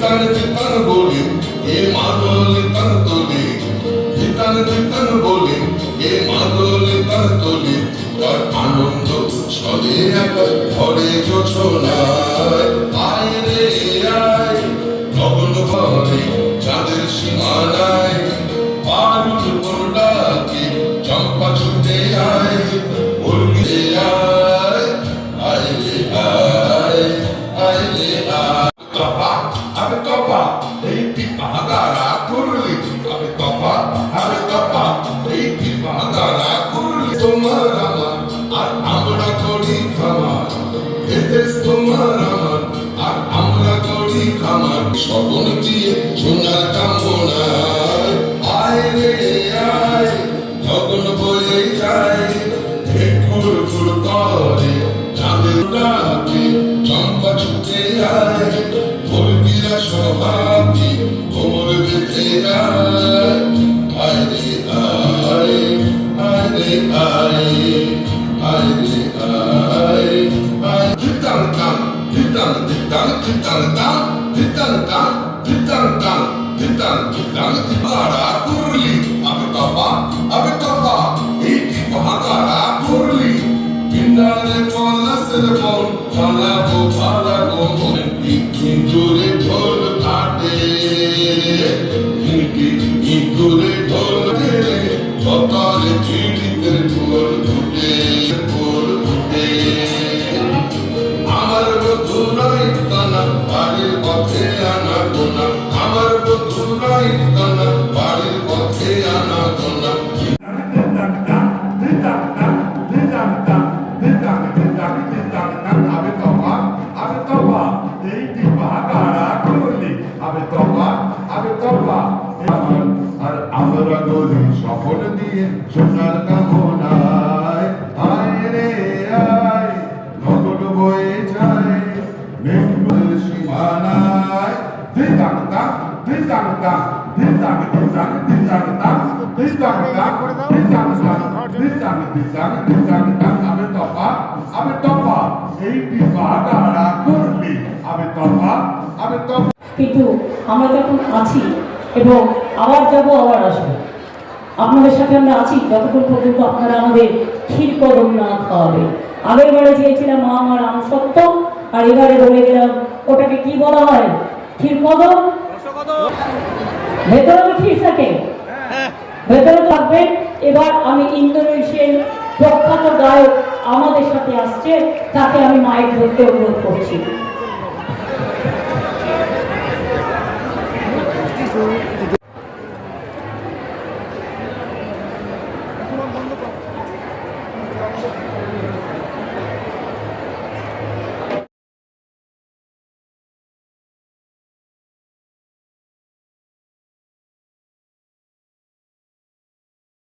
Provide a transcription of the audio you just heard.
धितन धितन बोले ये मादोली तन तोले धितन धितन बोले ये मादोली तन तोले তার আনন্দ উৎসবে ঘরে জোছনায় আয় রে আয় গগন ভরে চাঁদের সীমানায় পারুল ডাকে চম্পা ছুটে আয় উর্গে আয় আয় রে আয় আয় রে আয় তপা আবে তপা এই পিপাগারা করলি আবে তপা আবে তপা এই পিপাগারা করলি তোমার আমার আর আমরা করি খামার এদেশ তোমার আমার আর আমরা করি খামার স্বপন দিয়ে সোনার কামনায় আয় রে আয় গগন বয়ে যায় ঘুর ঘুর করে চাঁদের ডাকে চম্পা ছুটে আয় মুরগিরা সভাপতি কোমর বেঁধে যায় আয় রে আয় আয় রে আয় আয় রে আয় আয় ধিতান টান ধিতান ধিতান ধিতান টান ধিতান টান ধিতান টান ধিতান ধিতান ধিতারা করলি আবে তপা এই কি মহাকারা করলি বিন্দারে পলাশের মন পালাবো মনে ইঁদুরে ঢোল কাটে ইঁদুরে ঢোল কেটে সকালে চিড়িতে ঢোল ফুটে আমার বধু নাই কানা বাড়ির পথে আনা গোনা আমার বধু নাই কানা বাড়ির পথে আনা গোনা আর আমরা গরি সফল দিয়ে সোনার কামনায় আয় রে আয় গগন বয়ে যায় মেঘের সীমানায় ধিতাং তাং ধিতাং তাং ধিতাং ধিতাং ধিতাং তাং ধিতাং তাং ধিতাং তাং ধিতাং ধিতাং ধিতাং তাং আবে তপা এই বিবাহটা করলি আবে তপা কিন্তু আমরা তখন আছি এবং আবার যাব আবার আসবো আপনাদের সাথে আমরা আছি যতক্ষণ পর্যন্ত আপনারা আমাদের ক্ষীর কদম না খাওয়াবে আগের বারে চেয়েছিলাম মা আমার আম সত্য আর এবারে বলে গেলাম ওটাকে কি বলা হয় ক্ষীর কদম ভেতরে তো ক্ষীর থাকে ভেতরে থাকবেন। এবার আমি ইন্দোনেশিয়ান প্রখ্যাত গায়ক আমাদের সাথে আসছে তাকে আমি মাইক ধরতে অনুরোধ করছি।